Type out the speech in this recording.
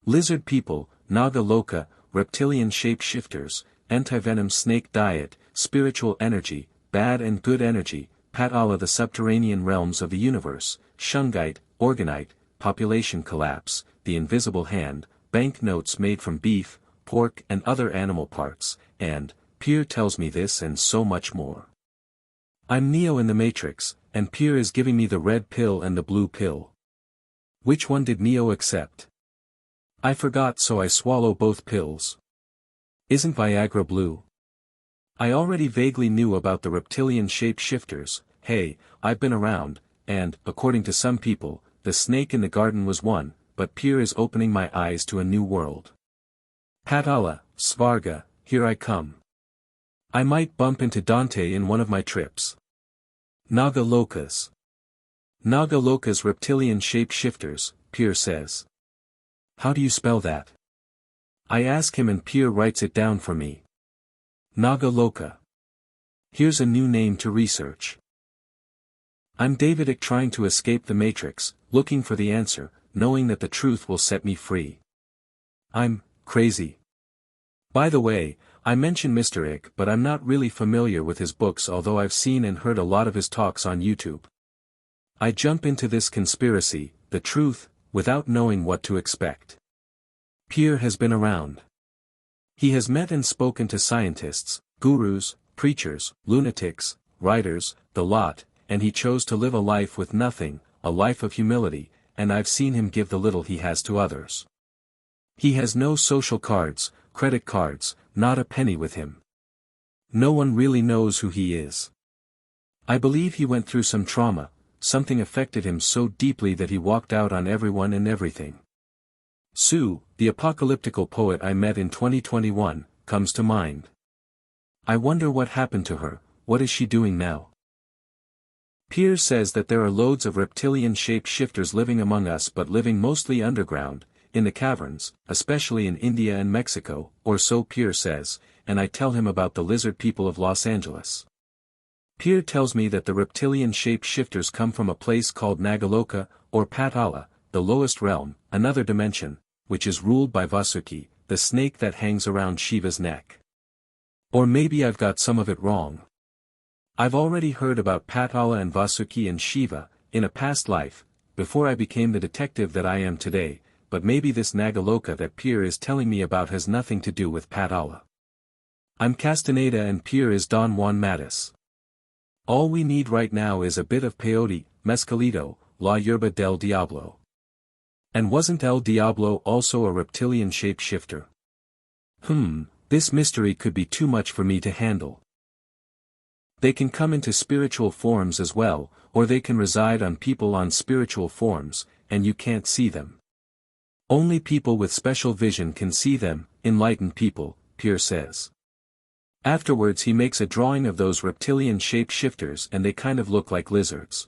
Lizard people, Naga Loka, Reptilian Shape Shifters, Anti-Venom Snake Diet, Spiritual Energy, Bad and Good Energy, Patala, the subterranean realms of the universe, Shungite, Orgonite, Population Collapse, The Invisible Hand, Banknotes made from beef, pork and other animal parts, and, Pierre tells me this and so much more. I'm Neo in the Matrix, and Pierre is giving me the red pill and the blue pill. Which one did Neo accept? I forgot, so I swallow both pills. Isn't Viagra blue? I already vaguely knew about the Reptilian Shape Shifters. Hey, I've been around, and, according to some people, the snake in the garden was one, but Pierre is opening my eyes to a new world. Patala, Svarga, here I come. I might bump into Dante in one of my trips. Naga Lokas. Naga Loka's Reptilian Shape Shifters, Pierre says. How do you spell that? I ask him and Pierre writes it down for me. Naga Loka. Here's a new name to research. I'm Davidic trying to escape the Matrix, looking for the answer, knowing that the truth will set me free. I'm crazy. By the way, I mention Mr. Ick, but I'm not really familiar with his books, although I've seen and heard a lot of his talks on YouTube. I jump into this conspiracy, the truth, without knowing what to expect. Pierre has been around. He has met and spoken to scientists, gurus, preachers, lunatics, writers, the lot, and he chose to live a life with nothing, a life of humility, and I've seen him give the little he has to others. He has no social cards, credit cards, not a penny with him. No one really knows who he is. I believe he went through some trauma, something affected him so deeply that he walked out on everyone and everything. Sue, the apocalyptical poet I met in 2021, comes to mind. I wonder what happened to her, what is she doing now? Pierre says that there are loads of reptilian shape shifters living among us, but living mostly underground, in the caverns, especially in India and Mexico, or so Pierre says, and I tell him about the lizard people of Los Angeles. Pierre tells me that the reptilian shape shifters come from a place called Naga Loka, or Patala, the lowest realm, another dimension, which is ruled by Vasuki, the snake that hangs around Shiva's neck. Or maybe I've got some of it wrong. I've already heard about Patala and Vasuki and Shiva, in a past life, before I became the detective that I am today, but maybe this Naga Loka that Pierre is telling me about has nothing to do with Patala. I'm Castaneda and Pierre is Don Juan Matus. All we need right now is a bit of peyote, mescalito, la yerba del diablo. And wasn't El Diablo also a reptilian shape shifter? This mystery could be too much for me to handle. They can come into spiritual forms as well, or they can reside on people on spiritual forms, and you can't see them. Only people with special vision can see them, enlightened people, Pierre says. Afterwards he makes a drawing of those reptilian shape shifters and they kind of look like lizards.